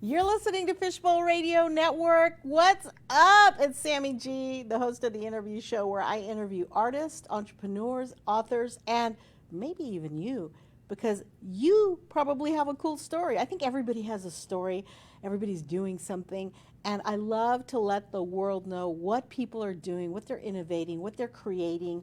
You're listening to Fishbowl Radio Network. What's up? It's Sammi G, the host of the interview show where I interview artists, entrepreneurs, authors, and maybe even you, because you probably have a cool story. I think everybody has a story. Everybody's doing something. And I love to let the world know what people are doing, what they're innovating, what they're creating.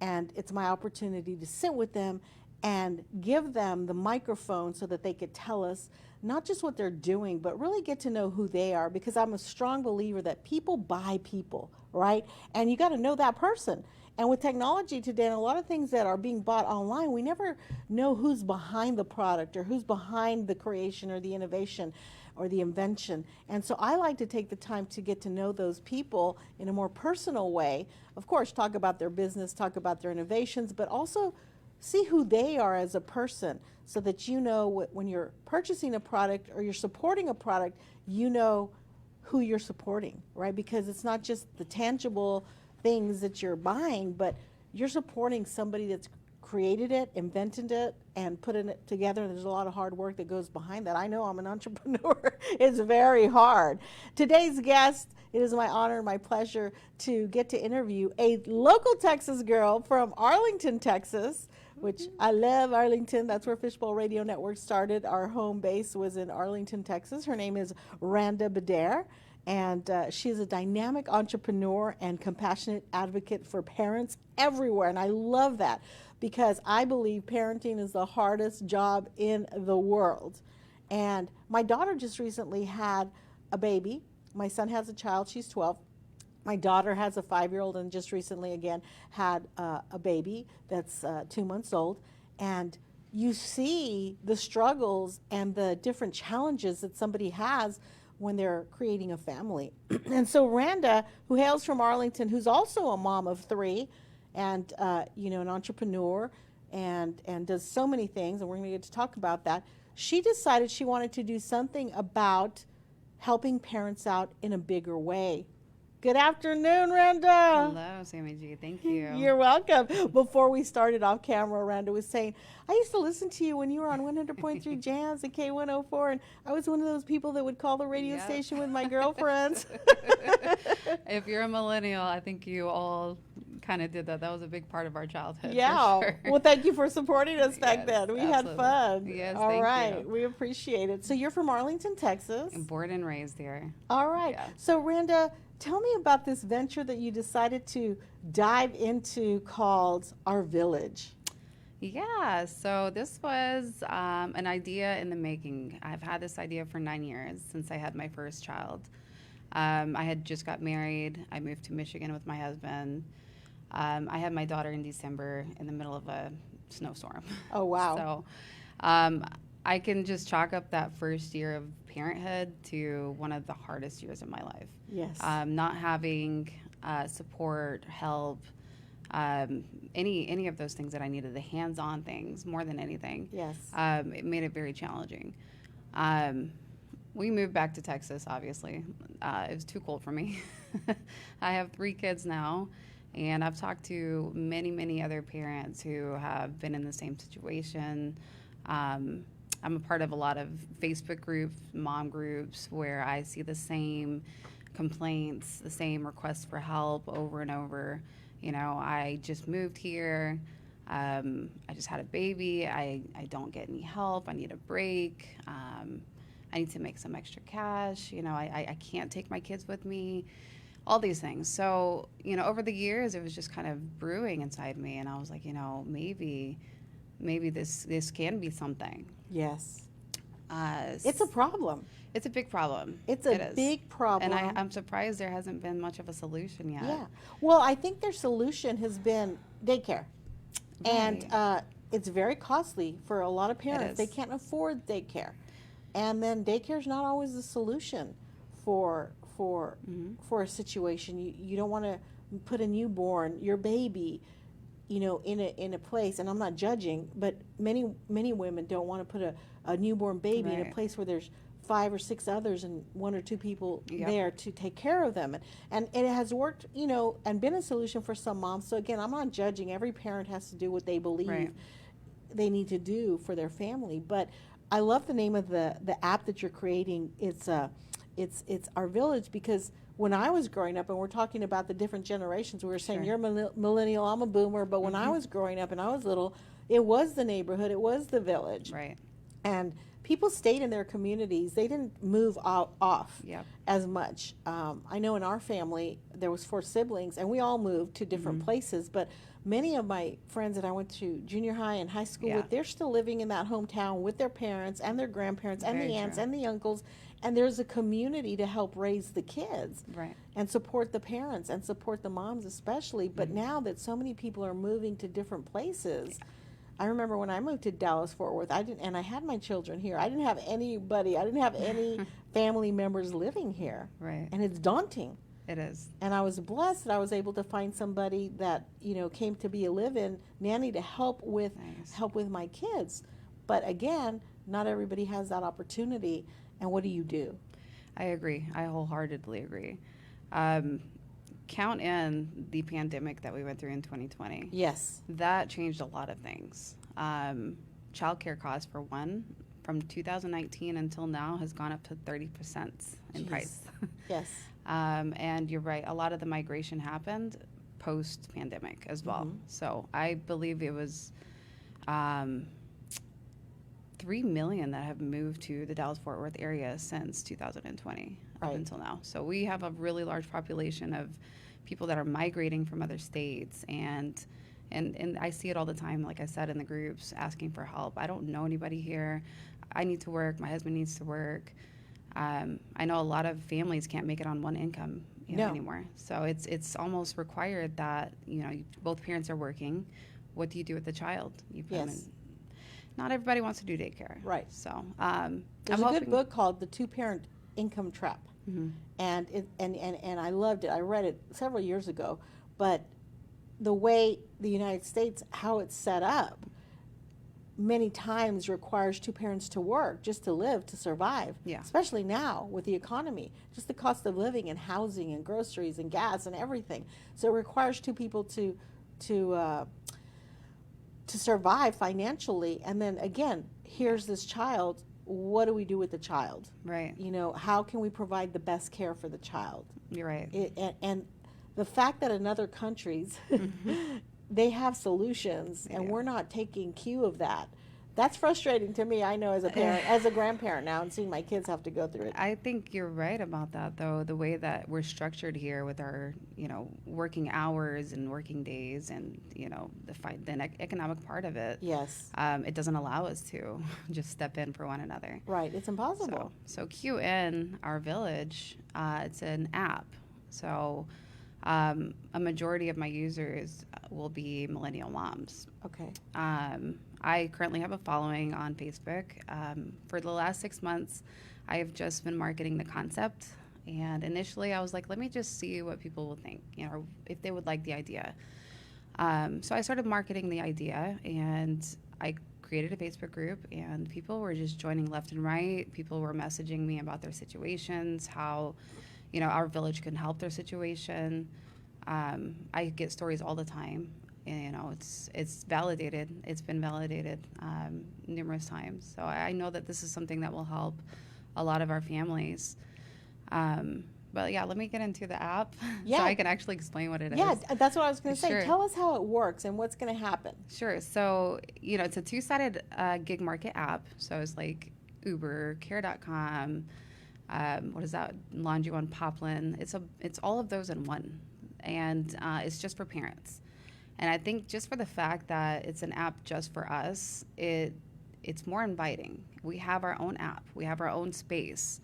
And it's my opportunity to sit with them and give them the microphone so that they could tell us not just what they're doing, but really get to know who they are, because I'm a strong believer that people buy people, right? And you got to know that person. And with technology today and a lot of things that are being bought online, we never know who's behind the product or who's behind the creation or the innovation or the invention. And so I like to take the time to get to know those people in a more personal way. Of course, talk about their business, talk about their innovations, but also see who they are as a person, so that you know when you're purchasing a product or you're supporting a product, you know who you're supporting, right? Because it's not just the tangible things that you're buying, but you're supporting somebody that's created it, invented it, and put it together. There's a lot of hard work that goes behind that. I know, I'm an entrepreneur. It's very hard. Today's guest, it is my honor and my pleasure to get to interview a local Texas girl from Arlington, Texas, which I love Arlington. That's where Fishbowl Radio Network started. Our home base was in Arlington, Texas. Her name is Randa Bedair, and she's a dynamic entrepreneur and compassionate advocate for parents everywhere. And I love that, because I believe parenting is the hardest job in the world. And my daughter just recently had a baby. My son has a child. She's 12. My daughter has a 5-year-old and just recently again had a baby that's 2 months old. And you see the struggles and the different challenges that somebody has when they're creating a family. And so Randa, who hails from Arlington, who's also a mom of 3 and an entrepreneur and does so many things, and we're going to get to talk about that, she decided she wanted to do something about helping parents out in a bigger way. Good afternoon, Randa. Hello, Sammi G. Thank you. You're welcome. Before we started off camera, Randa was saying, I used to listen to you when you were on 100.3 Jams and K104, and I was one of those people that would call the radio station with my girlfriends. If you're a millennial, I think you all kind of did that. That was a big part of our childhood. Yeah. For sure. Well, thank you for supporting us back then. We absolutely. had fun. Yes, all thank right. you. We appreciate it. So you're from Arlington, Texas. I'm born and raised here. All right. Yeah. So Randa, tell me about this venture that you decided to dive into called Our Village. Yeah, so this was an idea in the making. I've had this idea for 9 years, since I had my first child. I had just got married. I moved to Michigan with my husband. I had my daughter in December in the middle of a snowstorm. Oh, wow. So I can just chalk up that first year of parenthood to one of the hardest years of my life. Yes. Not having support, help, any of those things that I needed, the hands-on things more than anything. Yes. It made it very challenging. We moved back to Texas, obviously. It was too cold for me. I have 3 kids now, and I've talked to many, many other parents who have been in the same situation. I'm a part of a lot of Facebook groups, mom groups, where I see the same complaints, the same requests for help over and over. You know, I just moved here. I just had a baby. I don't get any help. I need a break. I need to make some extra cash. You know, I can't take my kids with me. All these things. So, over the years, it was just kind of brewing inside me. And I was like, maybe this can be something. Yes. It's a problem. It's a big problem. It's a big problem. And I'm surprised there hasn't been much of a solution yet. Yeah. Well, I think their solution has been daycare. Right. And it's very costly for a lot of parents. They is. can't afford daycare. And then daycare is not always the solution for a situation. You don't want to put a newborn, your baby, in a place, and I'm not judging, but many women don't want to put a newborn baby in a place where there's 5 or 6 others and 1 or 2 people there to take care of them. And it has worked, and been a solution for some moms. So again, I'm not judging. Every parent has to do what they believe they need to do for their family. But I love the name of the app that you're creating. It's Our Village, because when I was growing up, and we're talking about the different generations, we were saying Sure. you're a millennial, I'm a boomer, but when I was growing up and I was little, it was the neighborhood, it was the village, Right. and people stayed in their communities. They didn't move off Yep. as much. I know in our family there was 4 siblings, and we all moved to different places. But many of my friends that I went to junior high and high school Yeah. with, they're still living in that hometown with their parents and their grandparents and Very the aunts true. and the uncles. And there's a community to help raise the kids Right. and support the parents and support the moms especially. But now that so many people are moving to different places, I remember when I moved to Dallas Fort Worth, and I had my children here. I didn't have anybody. I didn't have any family members living here, Right. and it's daunting. It is. And I was blessed that I was able to find somebody that came to be a live-in nanny to help with Nice. my kids. But again, not everybody has that opportunity. And what do you do? I agree. I wholeheartedly agree. Count in the pandemic that we went through in 2020. Yes. That changed a lot of things. Childcare costs, for one, from 2019 until now, has gone up to 30% in Jeez. price. Yes. And you're right, a lot of the migration happened post-pandemic as well. So I believe it was 3 million that have moved to the Dallas-Fort Worth area since 2020 up Right. until now. So we have a really large population of people that are migrating from other states, and I see it all the time, like I said, in the groups, asking for help. I don't know anybody here. I need to work. My husband needs to work. I know a lot of families can't make it on one income No. anymore. So it's almost required that both parents are working. What do you do with the child? You put them Yes. in. Not everybody wants to do daycare. Right. So There's I'm a good hoping- book called The Two-Parent Income Trap. And I loved it. I read it several years ago. But the way the United States, how it's set up, many times requires 2 parents to work just to live, to survive. Yeah. Especially now with the economy, just the cost of living and housing and groceries and gas and everything. So it requires 2 people to survive financially. And then again, here's this child. What do we do with the child? Right. How can we provide the best care for the child? You're right. And the fact that in other countries they have solutions and do. we're not taking cue of that, that's frustrating to me. I know as a parent, as a grandparent now, and seeing my kids have to go through it. I think you're right about that, though. The way that we're structured here with our, working hours and working days, and the economic part of it. Yes. It doesn't allow us to just step in for one another. Right. It's impossible. So cue in Our Village. It's an app. So a majority of my users will be millennial moms. Okay. I currently have a following on Facebook. For the last 6 months, I have just been marketing the concept. And initially, I was like, let me just see what people will think, if they would like the idea. So I started marketing the idea, and I created a Facebook group, and people were just joining left and right. People were messaging me about their situations, how Our Village can help their situation. I get stories all the time. And, it's validated. It's been validated numerous times. So I know that this is something that will help a lot of our families. But yeah, let me get into the app Yeah. so I can actually explain what it is. Yeah, that's what I was going to say. Sure. Tell us how it works and what's going to happen. Sure. So, it's a 2-sided gig market app. So it's like Uber, Care.com, what is that? Laundry One, Poplin. It's all of those in one. And it's just for parents. And I think just for the fact that it's an app just for us, it's more inviting. We have our own app. We have our own space.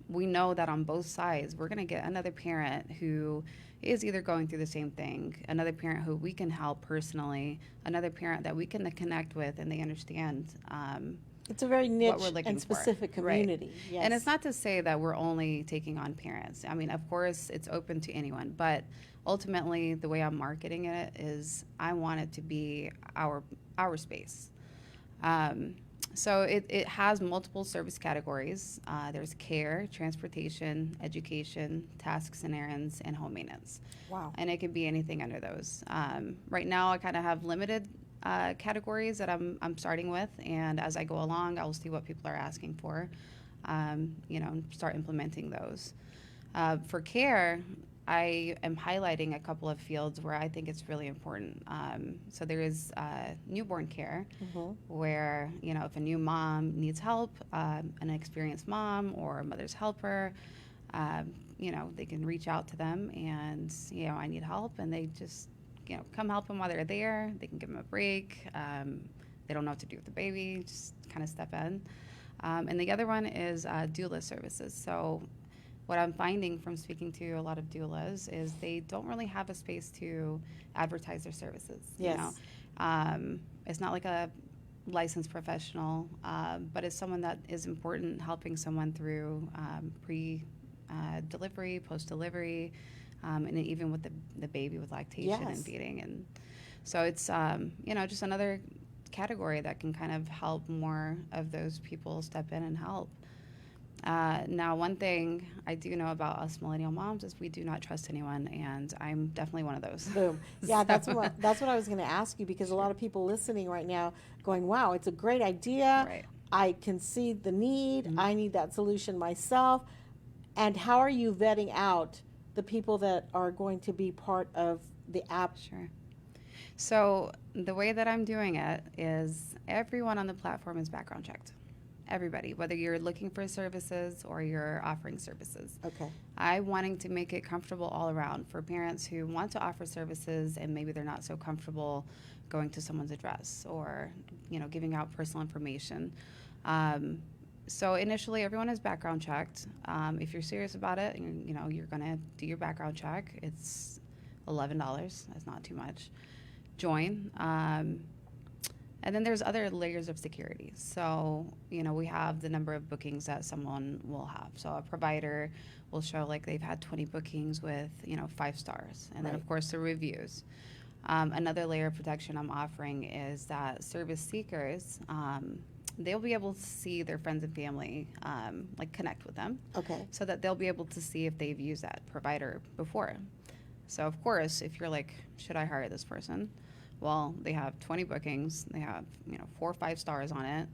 We know that on both sides, we're going to get another parent who is either going through the same thing, another parent who we can help personally, another parent that we can connect with and they understand It's a very what niche we're looking and specific for. Right. community. Yes. And it's not to say that we're only taking on parents. I mean, of course, it's open to anyone, but ultimately, the way I'm marketing it is I want it to be our space. So it has multiple service categories. There's care, transportation, education, tasks and errands, and home maintenance. Wow. And it could be anything under those. Right now, I kind of have limited categories that I'm starting with, and as I go along, I'll see what people are asking for, and start implementing those. For care, I am highlighting a couple of fields where I think it's really important. So there is newborn care, where if a new mom needs help, an experienced mom or a mother's helper, they can reach out to them and I need help, and they just come help them while they're there. They can give them a break. They don't know what to do with the baby, just kind of step in. And the other one is doula services. So what I'm finding from speaking to a lot of doulas is they don't really have a space to advertise their services. Yes. It's not like a licensed professional, but it's someone that is important, helping someone through pre-delivery, post-delivery, and even with the baby with lactation and feeding. And so it's, just another category that can kind of help more of those people step in and help. Now, one thing I do know about us millennial moms is we do not trust anyone, and I'm definitely one of those. Boom. Yeah, that's what I was going to ask you, because a lot of people listening right now going, wow, it's a great idea. Right. I can see the need. I need that solution myself. And how are you vetting out the people that are going to be part of the app? Sure. So the way that I'm doing it is everyone on the platform is background checked. Everybody, whether you're looking for services or you're offering services. Okay. I'm wanting to make it comfortable all around for parents who want to offer services and maybe they're not so comfortable going to someone's address or, giving out personal information. So initially, everyone is background checked. If you're serious about it, you're going to do your background check. It's $11. That's not too much. Join. And then there's other layers of security. So, we have the number of bookings that someone will have. So a provider will show like they've had 20 bookings with, 5 stars. And then, of course, the reviews. Another layer of protection I'm offering is that service seekers, they'll be able to see their friends and family, connect with them. Okay. So that they'll be able to see if they've used that provider before. So, of course, if you're like, should I hire this person? Well, they have 20 bookings. They have, 4 or 5 stars on it,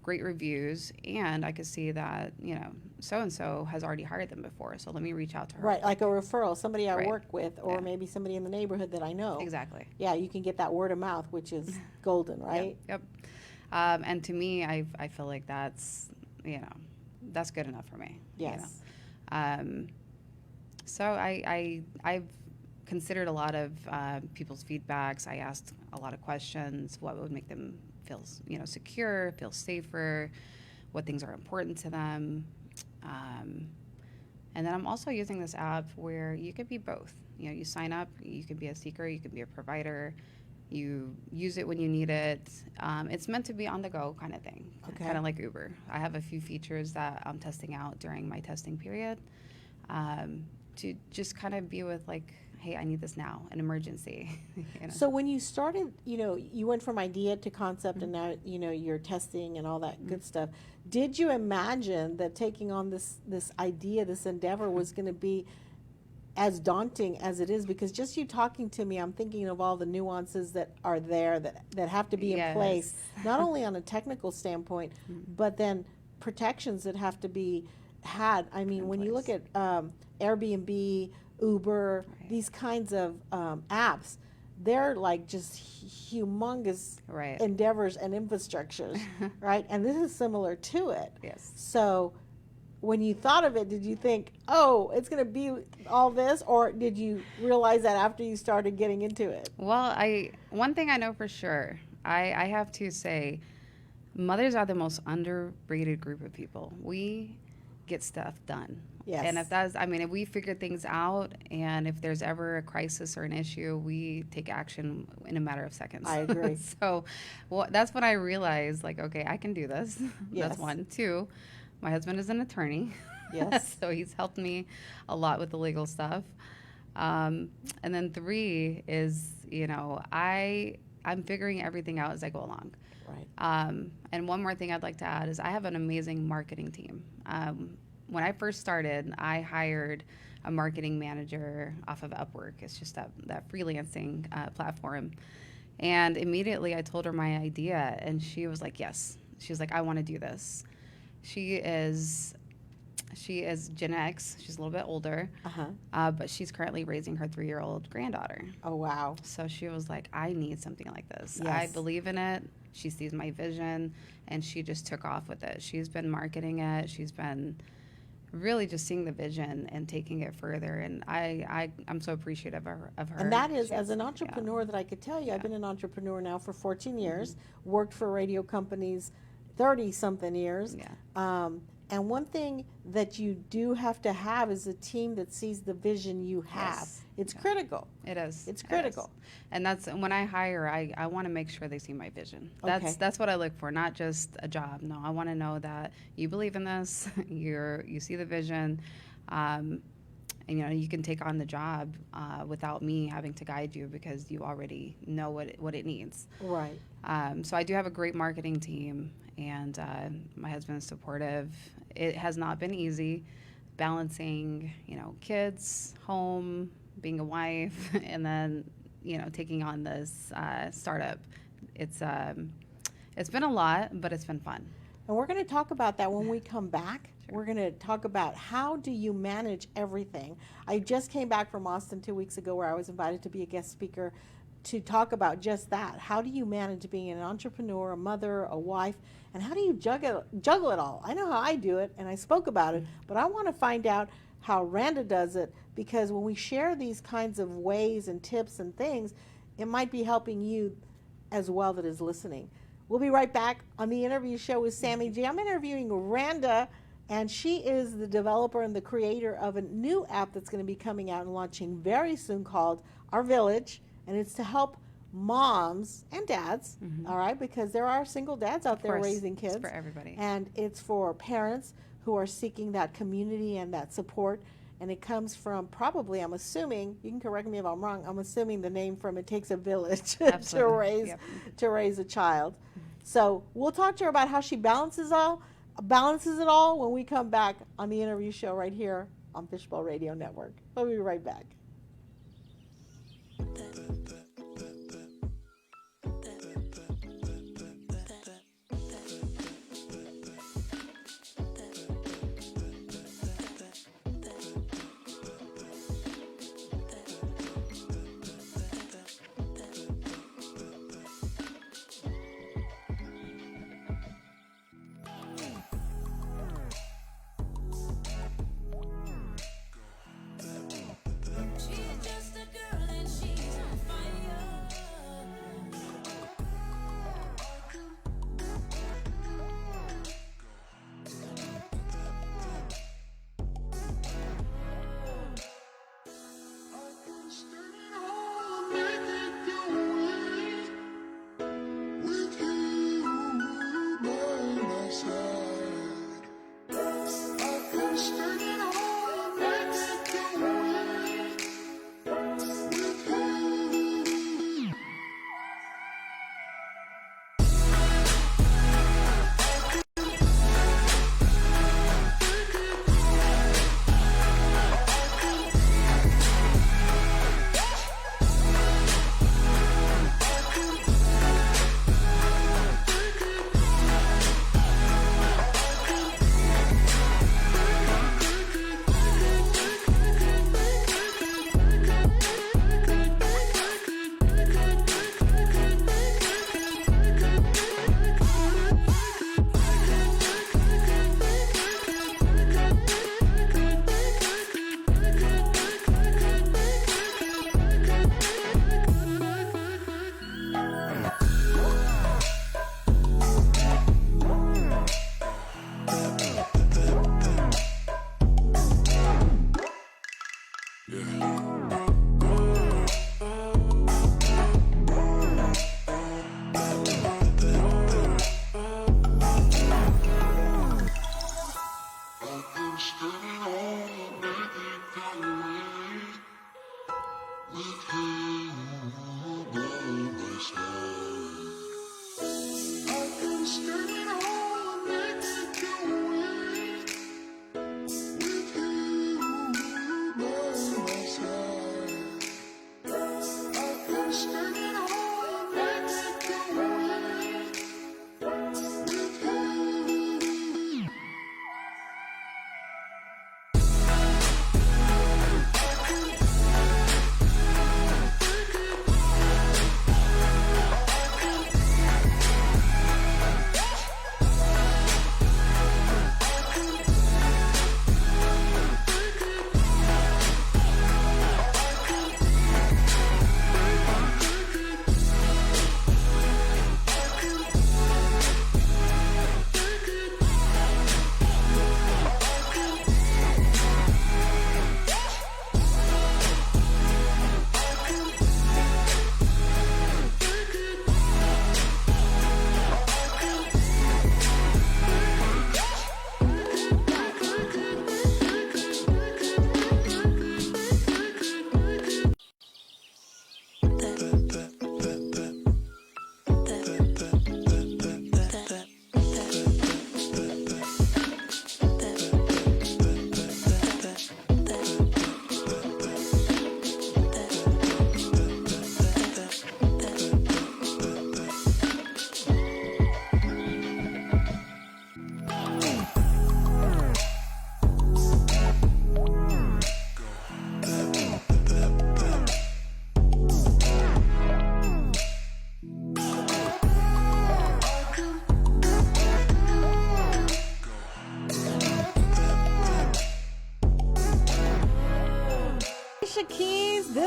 great reviews, and I could see that, so-and-so has already hired them before, so let me reach out to her. Right, like a referral, somebody I Right. work with, or maybe somebody in the neighborhood that I know. Exactly. Yeah, you can get that word of mouth, which is golden, right? Yep. And to me, I feel like that's, that's good enough for me. Yes. So I've considered a lot of people's feedbacks. I asked a lot of questions. What would make them feel, secure, feel safer? What things are important to them? And then I'm also using this app where you could be both. You sign up. You can be a seeker. You can be a provider. You use it when you need it. It's meant to be on the go kind of thing, kind of like Uber. I have a few features that I'm testing out during my testing period to just kind of be with like, hey, I need this now, an emergency. So when you started, you went from idea to concept, and now, you're testing and all that good stuff. Did you imagine that taking on this idea, this endeavor was going to be as daunting as it is? Because just you talking to me, I'm thinking of all the nuances that are there that have to be in place, not only on a technical standpoint, but then protections that have to be had. I mean, when you look at Airbnb, Uber, these kinds of apps, they're like just humongous endeavors and infrastructures, right? And this is similar to it. Yes. So when you thought of it, did you think, oh, it's going to be all this? Or did you realize that after you started getting into it? Well, one thing I know for sure, I have to say, mothers are the most underrated group of people. We get stuff done. Yes. And if we figure things out, and if there's ever a crisis or an issue, we take action in a matter of seconds. I agree. So that's when I realized, like, okay, I can do this. Yes. That's 1. 2, my husband is an attorney. Yes. So he's helped me a lot with the legal stuff. And then 3 is, I'm figuring everything out as I go along. Right. And one more thing I'd like to add is I have an amazing marketing team. When I first started, I hired a marketing manager off of Upwork. It's just that freelancing platform. And immediately I told her my idea, and she was like, yes. She was like, I want to do this. She is she is Gen X. She's a little bit older, but she's currently raising her 3-year-old granddaughter. Oh, wow. So she was like, I need something like this. Yes. I believe in it. She sees my vision, and she just took off with it. She's been marketing it. She's been really just seeing the vision and taking it further. And I'm so appreciative of her. And that is, as an entrepreneur, that I could tell you, I've been an entrepreneur now for 14 years, worked for radio companies 30-something years. And one thing that you do have to have is a team that sees the vision you have. Yes. It's critical. It is. It's critical. And that's when I hire, I want to make sure they see my vision. Okay. That's what I look for, not just a job. No, I want to know that you believe in this, you see the vision, and you can take on the job without me having to guide you because you already know what it needs. Right. So I do have a great marketing team, and my husband is supportive. It has not been easy balancing, kids, home, being a wife, and then, taking on this startup. It's been a lot, but it's been fun. And we're going to talk about that when we come back. Sure. We're going to talk about how do you manage everything. I just came back from Austin 2 weeks ago where I was invited to be a guest speaker to talk about just that. How do you manage being an entrepreneur, a mother, a wife, and how do you juggle it all? I know how I do it, and I spoke about it, but I want to find out how Randa does it, because when we share these kinds of ways and tips and things, it might be helping you as well that is listening. We'll be right back on the interview show with Sammi G. I'm interviewing Randa, and she is the developer and the creator of a new app that's going to be coming out and launching very soon called Our Village, and it's to help moms and dads, all right, because there are single dads out there raising kids. It's for everybody. And it's for parents who are seeking that community and that support. And it comes from probably, I'm assuming, you can correct me if I'm wrong, I'm assuming the name from It Takes a Village to raise a child. So we'll talk to her about how she balances it all when we come back on the interview show right here on Fishbowl Radio Network. We'll be right back. She's just a girl and she's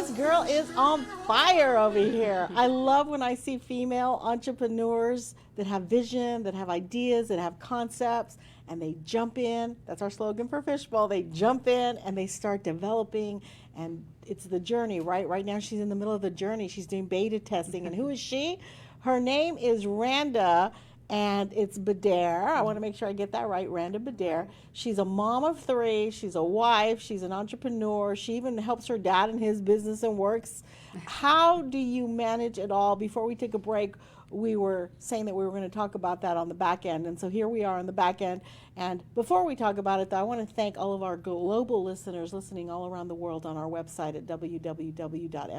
this girl is on fire over here. I love when I see female entrepreneurs that have vision, that have ideas, that have concepts, and they jump in. That's our slogan for Fishbowl. They jump in and they start developing, and it's the journey, right? Right now she's in the middle of the journey. She's doing beta testing. And who is she? Her name is Randa, and it's Bedair. I want to make sure I get that right, Randa Bedair. She's a mom of 3. She's a wife. She's an entrepreneur. She even helps her dad in his business and works. How do you manage it all? Before we take a break, we were saying that we were going to talk about that on the back end. And so here we are on the back end. And before we talk about it, though, I want to thank all of our global listeners listening all around the world on our website at www.fbrn.us.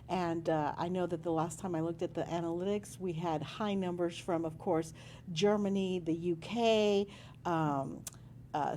And I know that the last time I looked at the analytics, we had high numbers from, of course, Germany, the UK,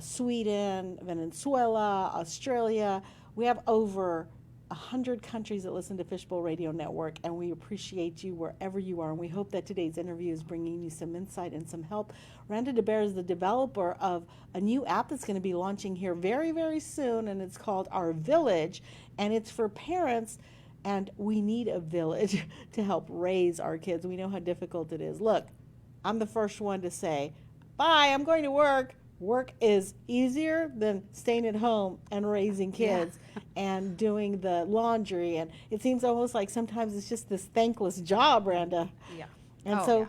Sweden, Venezuela, Australia. We have over 100 countries that listen to Fishbowl Radio Network, and we appreciate you wherever you are. And we hope that today's interview is bringing you some insight and some help. Randa Bedair is the developer of a new app that's going to be launching here very, very soon, and it's called Our Village, and it's for parents. And we need a village to help raise our kids. We know how difficult it is. Look, I'm the first one to say, bye, I'm going to work. Work is easier than staying at home and raising kids and doing the laundry. And it seems almost like sometimes it's just this thankless job, Randa. Yeah. And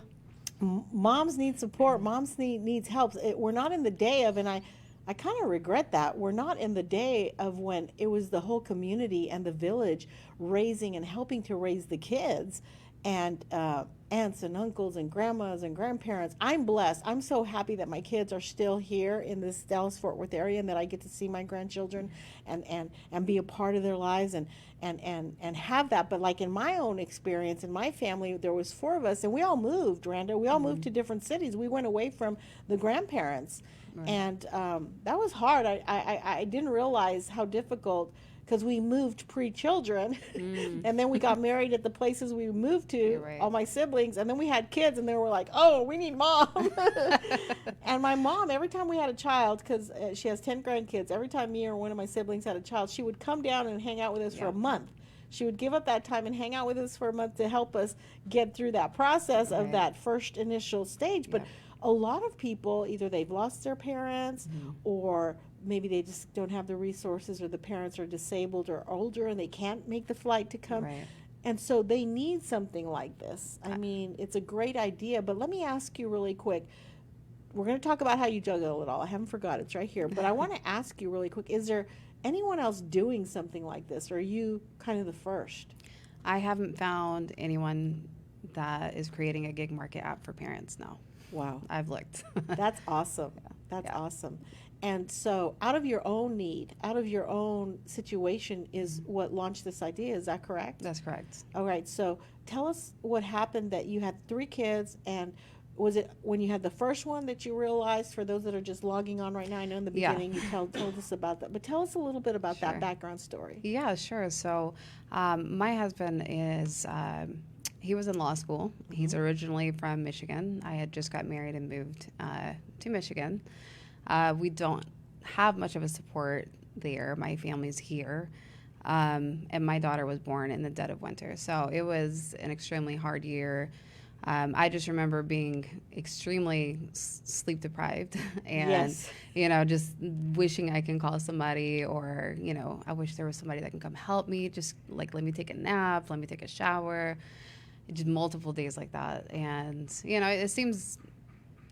moms need support. Moms needs help. We're not in the day of, and I kind of regret that. We're not in the day of when it was the whole community and the village raising and helping to raise the kids, and aunts and uncles and grandmas and grandparents. I'm blessed. I'm so happy that my kids are still here in this Dallas-Fort Worth area, and that I get to see my grandchildren and be a part of their lives and have that. But like in my own experience, in my family, there was 4 of us, and we all moved, Randa. We all moved to different cities. We went away from the grandparents. Right. And that was hard. I didn't realize how difficult, because we moved pre-children, and then we got married at the places we moved to, right. All my siblings, and then we had kids, and they were like, oh, we need mom. And my mom, every time we had a child, because she has 10 grandkids, every time me or one of my siblings had a child, she would come down and hang out with us for a month. She would give up that time and hang out with us for a month to help us get through that process of that first initial stage. But a lot of people, either they've lost their parents, or maybe they just don't have the resources, or the parents are disabled or older and they can't make the flight to come. Right. And so they need something like this. I mean, it's a great idea, but let me ask you really quick. We're going to talk about how you juggle it all. I haven't forgot. It's right here. But I want to ask you really quick, is there anyone else doing something like this, or are you kind of the first? I haven't found anyone that is creating a gig market app for parents, no. Wow. I've looked. That's awesome. That's awesome. And so out of your own need, out of your own situation is what launched this idea. Is that correct? That's correct. All right. So tell us what happened, that you had 3 kids, and was it when you had the first one that you realized, for those that are just logging on right now, I know in the beginning you told us about that, but tell us a little bit about that background story. Yeah, sure. So my husband is... he was in law school. He's originally from Michigan. I had just got married and moved to Michigan. We don't have much of a support there. My family's here. And my daughter was born in the dead of winter. So it was an extremely hard year. I just remember being extremely sleep deprived and, just wishing I can call somebody, or, I wish there was somebody that can come help me. Just like, let me take a nap, let me take a shower. Just multiple days like that. And, it seems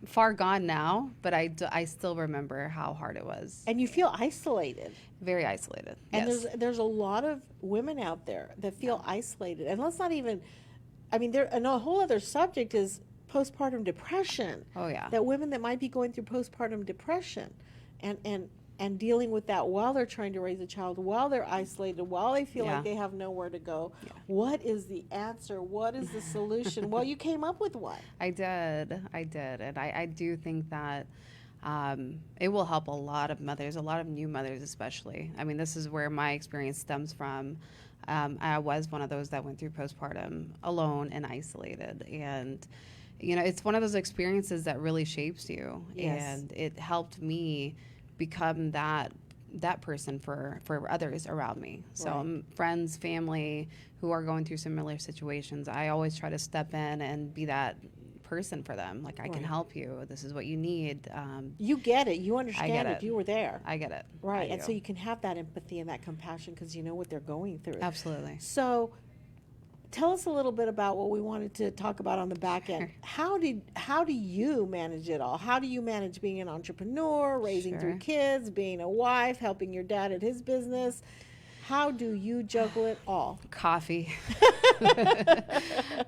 far gone now, but I still remember how hard it was. And you feel isolated. Very isolated. And there's a lot of women out there that feel isolated. And let's not even, and a whole other subject is postpartum depression. Oh, yeah. That women that might be going through postpartum depression and dealing with that while they're trying to raise a child, while they're isolated, while they feel like they have nowhere to go. Yeah. What is the answer? What is the solution? Well, you came up with one. I did. And I do think that it will help a lot of mothers, a lot of new mothers especially. This is where my experience stems from. I was one of those that went through postpartum alone and isolated. And, it's one of those experiences that really shapes you. Yes. And it helped me become that that person for others around me. So Right. friends, family who are going through similar situations, I always try to step in and be that person for them. Like, I can Right. help you. This is what you need. You get it. You I get understand it. it. You were there. I get it. Right. I And so do. you can have that empathy and that compassion because you know what they're going through. Absolutely. So tell us a little bit about what we wanted to talk about on the back end. Sure. How do you manage it all? How do you manage being an entrepreneur, raising three Sure. kids, being a wife, helping your dad at his business? How do you juggle it all? Coffee.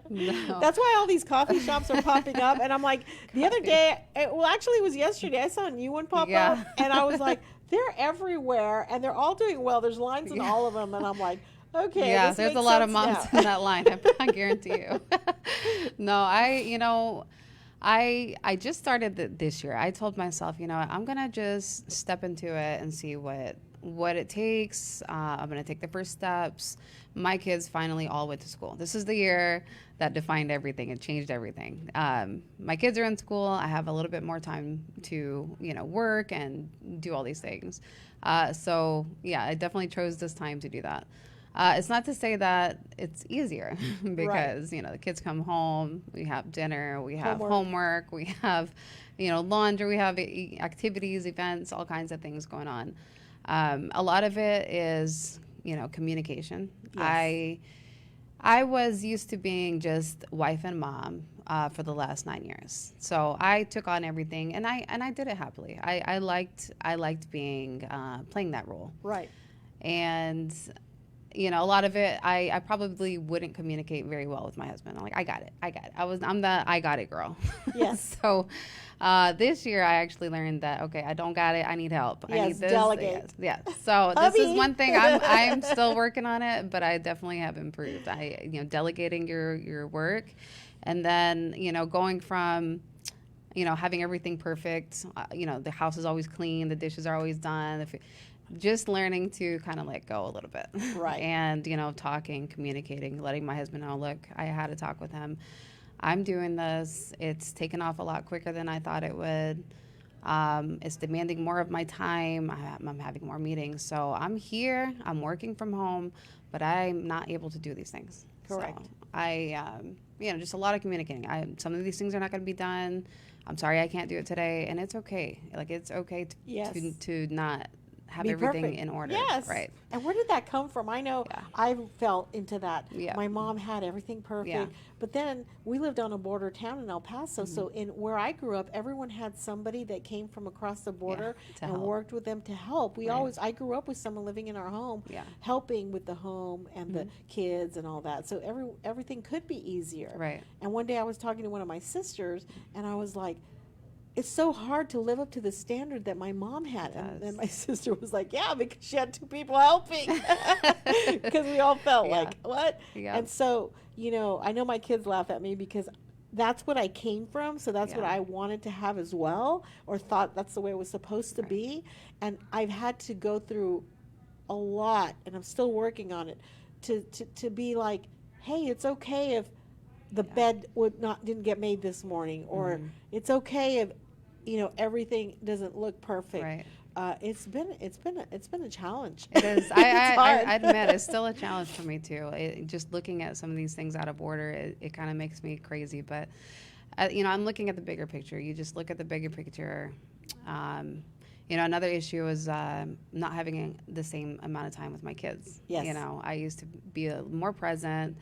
No. That's why all these coffee shops are popping up. And I'm like, the other Coffee. day, well, actually, it was yesterday. I saw a new one pop Yeah. up, and I was like, they're everywhere, and they're all doing well. There's lines in Yeah. all of them, and I'm like, okay, Yeah, this there's a makes lot of sense moms now. in that line. I guarantee you. No, I just started this year. I told myself, I'm gonna just step into it and see what it takes. I'm gonna take the first steps. My kids finally all went to school. This is the year that defined everything. It changed everything. My kids are in school. I have a little bit more time to work and do all these things. So yeah, I definitely chose this time to do that. It's not to say that it's easier because, the kids come home, we have dinner, we have homework, we have, laundry, we have activities, events, all kinds of things going on. A lot of it is, communication. Yes. I was used to being just wife and mom for the last 9 years. So I took on everything and I did it happily. I liked being, playing that role. Right. And a lot of it, I probably wouldn't communicate very well with my husband. I'm like, I got it. I'm the I got it girl. Yes. So this year I actually learned that, okay, I don't got it. I need help. I Yes, need this. delegate. Yes. So this Hubby. is one thing I'm still working on it, but I definitely have improved. Delegating your work, and then, going from, having everything perfect, the house is always clean, the dishes are always done. Just learning to kind of let go a little bit. Right. And, talking, communicating, letting my husband know, look, I had to talk with him. I'm doing this. It's taken off a lot quicker than I thought it would. It's demanding more of my time. I'm having more meetings. So I'm here. I'm working from home, but I'm not able to do these things. Correct. So just a lot of communicating. Some of these things are not going to be done. I'm sorry I can't do it today. And it's okay. Like, it's okay Yes. to not have Be everything perfect. in order. Yes. Right. And where did that come from? I know Yeah. I fell into that. Yeah. My mom had everything perfect. Yeah. But then we lived on a border town in El Paso. So in where I grew up, everyone had somebody that came from across the border to and help. worked with them to help. I grew up with someone living in our home, Yeah. helping with the home and the kids and all that. So everything could be easier. Right. And one day I was talking to one of my sisters and I was like, it's so hard to live up to the standard that my mom had. And then my sister was like, yeah, because she had two people helping. Because we all felt Yeah. like, what? Yeah. And so, I know my kids laugh at me because that's what I came from. So that's what Yeah. I wanted to have as well, or thought that's the way it was supposed to be. And I've had to go through a lot, and I'm still working on it, to be like, hey, it's okay if the bed didn't get made this morning, or it's okay if everything doesn't look perfect. Right. It's been a challenge. It is. It's I hard. admit it's still a challenge for me too. Just looking at some of these things out of order, it kind of makes me crazy. But I'm looking at the bigger picture. You just look at the bigger picture. Another issue is not having the same amount of time with my kids. Yes. I used to be more present.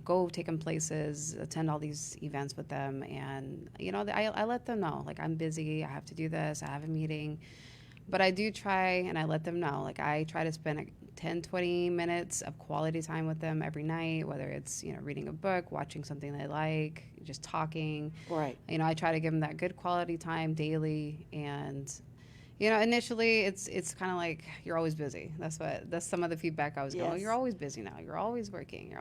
Go take them places, attend all these events with them, and I let them know, like, I'm busy, I have to do this, I have a meeting, but I do try, and I let them know, like, I try to spend 10-20 minutes of quality time with them every night, whether it's reading a book, watching something they like, just talking. Right. I try to give them that good quality time daily. And initially it's kind of like, you're always busy. That's some of the feedback I was going, Yes. you're always busy now, you're always working,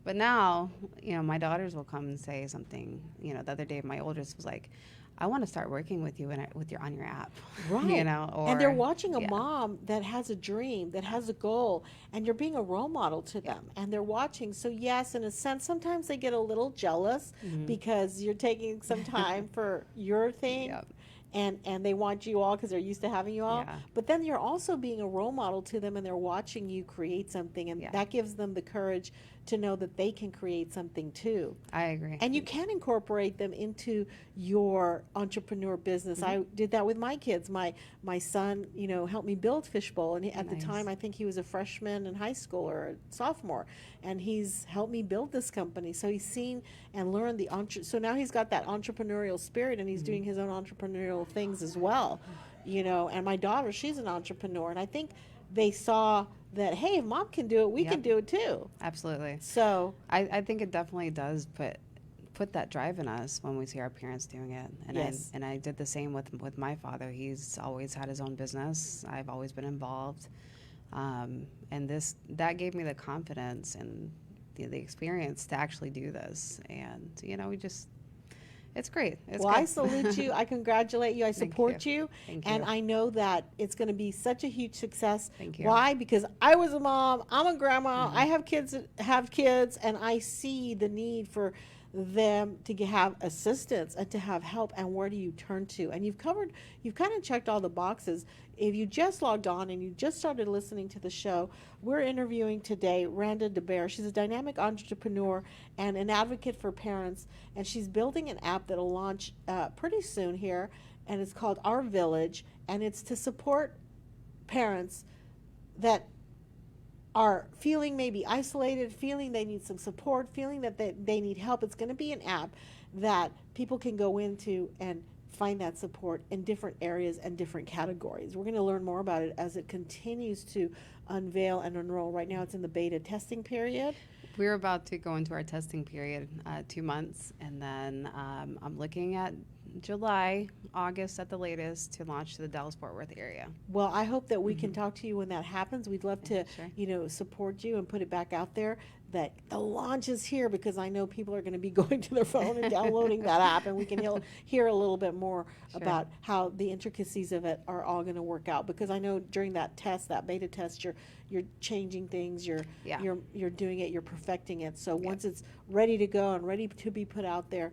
But now, my daughters will come and say something. The other day, my oldest was like, I want to start working with you on your app. Right. Or, and they're watching a yeah. mom that has a dream, that has a goal, and you're being a role model to them. And they're watching. So yes, in a sense, sometimes they get a little jealous because you're taking some time for your thing. Yep. and they want you all because they're used to having you all. Yeah. But then you're also being a role model to them, and they're watching you create something, and Yeah. that gives them the courage to know that they can create something too. I agree. And you can incorporate them into your entrepreneur business. Mhm. I did that with my kids. My son, helped me build Fishbowl, and at the Nice. time I think he was a freshman in high school or a sophomore, and he's helped me build this company. So he's seen and learned so now he's got that entrepreneurial spirit, and he's Mhm. doing his own entrepreneurial things as well. And my daughter, she's an entrepreneur, and I think they saw that, hey, if mom can do it, we Yep. can do it too. Absolutely. So I think it definitely does put that drive in us when we see our parents doing it. And Yes. I did the same with my father. He's always had his own business. I've always been involved. And that gave me the confidence and the experience to actually do this. And, it's great. It's well, good. I salute you. I congratulate you. I Thank support you. Thank And you. I know that it's going to be such a huge success. Thank you. Why? Because I was a mom, I'm a grandma, Mhm. I have kids that have kids, and I see the need for them to have assistance and to have help. And where do you turn to? And you've kind of checked all the boxes. If you just logged on and you just started listening to the show, we're interviewing today Randa Bedair. She's a dynamic entrepreneur and an advocate for parents, and she's building an app that'll launch pretty soon here, and it's called Our Village, and it's to support parents that are feeling maybe isolated, feeling they need some support, feeling that they need help. It's going to be an app that people can go into and find that support in different areas and different categories. We're going to learn more about it as it continues to unveil and enroll. Right now it's in the beta testing period. We're about to go into our testing period, 2 months, and then I'm looking at July, August at the latest to launch to the Dallas-Fort Worth area. Well, I hope that we can talk to you when that happens. We'd love to, Sure. support you and put it back out there that the launch is here, because I know people are going to be going to their phone and downloading that app, and we can hear a little bit more Sure. about how the intricacies of it are all going to work out. Because I know during that test, that beta test, you're changing things, Yeah. you're doing it, you're perfecting it. So once it's ready to go and ready to be put out there,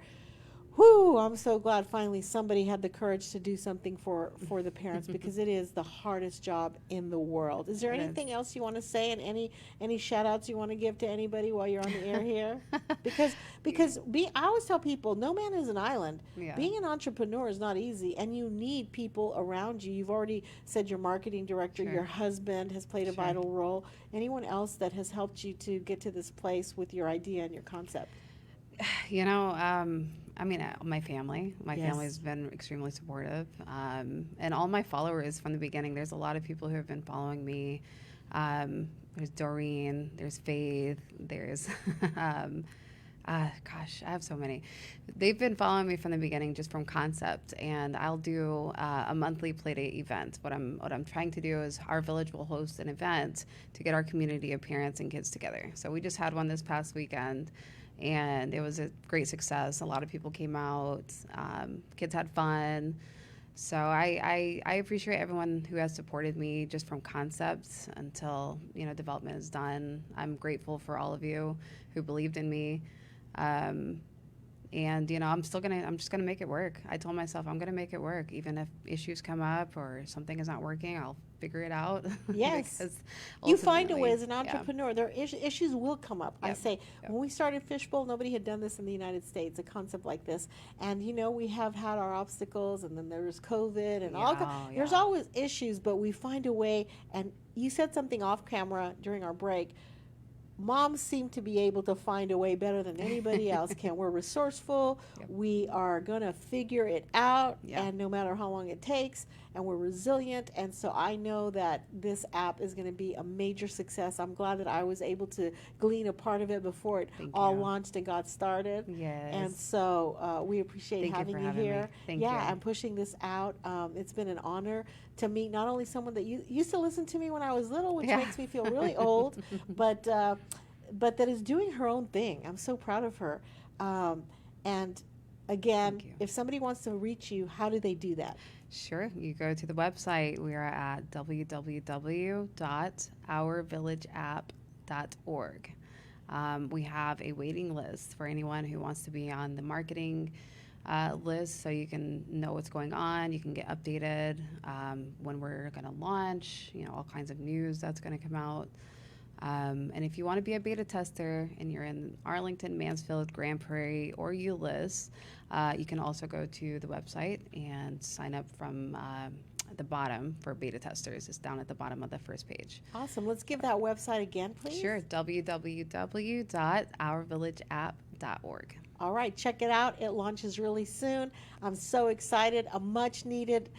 whoo, I'm so glad finally somebody had the courage to do something for the parents, because it is the hardest job in the world. Is there It is. anything else you want to say, and any shout outs you want to give to anybody while you're on the air here? Because I always tell people, no man is an island. Yeah. Being an entrepreneur is not easy, and you need people around you. You've already said your marketing director, Sure. your husband has played a Sure. vital role. Anyone else that has helped you to get to this place with your idea and your concept? My family. My Yes. family has been extremely supportive, and all my followers from the beginning. There's a lot of people who have been following me. There's Doreen. There's Faith. There's, gosh, I have so many. They've been following me from the beginning, just from concept. And I'll do a monthly Playdate event. What I'm trying to do is Our Village will host an event to get our community of parents and kids together. So we just had one this past weekend, and it was a great success. A lot of people came out. Kids had fun. So I appreciate everyone who has supported me just from concepts until development is done. I'm grateful for all of you who believed in me. And I'm just gonna make it work. I told myself I'm gonna make it work, even if issues come up or something is not working. I'll figure it out. Yes. Because You find a way ultimately, as an entrepreneur. There are issues will come up. I Yep. say, Yep. when we started Fishbowl, nobody had done this in the United States, a concept like this. And we have had our obstacles, and then there's COVID and there's Yeah. always issues, but we find a way. And you said something off camera during our break. Moms seem to be able to find a way better than anybody else can. We're resourceful. Yep. We are going to figure it out, Yeah. and no matter how long it takes, and we're resilient. And so I know that this app is going to be a major success. I'm glad that I was able to glean a part of it before it Thank all you. launched and got started. Yes. And so we appreciate Thank you having for you having me. here. Thank yeah, you. and pushing this out. It's been an honor to meet not only someone that used to listen to me when I was little, which Yeah. makes me feel really old, but that is doing her own thing. I'm so proud of her. And again, Thank you. if somebody wants to reach you, how do they do that? Sure. You go to the website. We are at www.ourvillageapp.org. We have a waiting list for anyone who wants to be on the marketing list so you can know what's going on. You can get updated when we're going to launch, all kinds of news that's going to come out. And if you want to be a beta tester and you're in Arlington, Mansfield, Grand Prairie, or Euless, you can also go to the website and sign up from the bottom for beta testers. It's down at the bottom of the first page. Awesome. Let's give that website again, please. Sure, www.ourvillageapp.org. All right, check it out. It launches really soon. I'm so excited. A much needed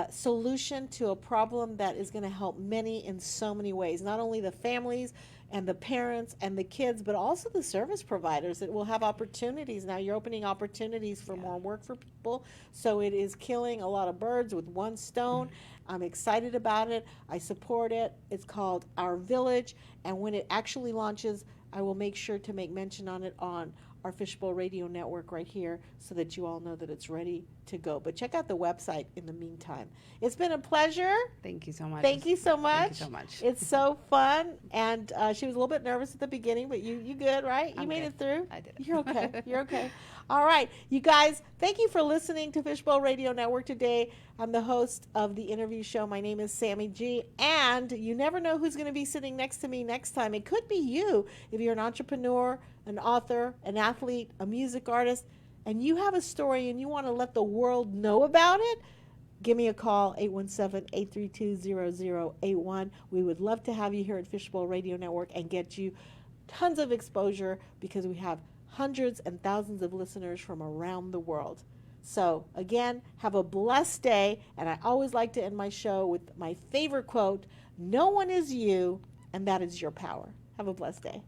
solution to a problem that is going to help many in so many ways. Not only the families and the parents and the kids, but also the service providers that will have opportunities. Now you're opening opportunities for more work for people. So it is killing a lot of birds with one stone. I'm excited about it. I support it. It's called Our Village. And when it actually launches, I will make sure to make mention on it on our Fishbowl Radio Network right here so that you all know that it's ready to go. But check out the website in the meantime. It's been a pleasure. Thank you so much. Thank you so much. Thank you so much. It's so fun. And she was a little bit nervous at the beginning, but you good, right? You made it through? I did. You're okay. You're okay. All right. You guys, thank you for listening to Fishbowl Radio Network today. I'm the host of the interview show. My name is Sammi G. And you never know who's going to be sitting next to me next time. It could be you if you're an entrepreneur, an author, an athlete, a music artist, and you have a story and you want to let the world know about it. Give me a call, 817-832-0081. We would love to have you here at Fishbowl Radio Network and get you tons of exposure because we have hundreds and thousands of listeners from around the world. So, again, have a blessed day. And I always like to end my show with my favorite quote, "No one is you, and that is your power." Have a blessed day.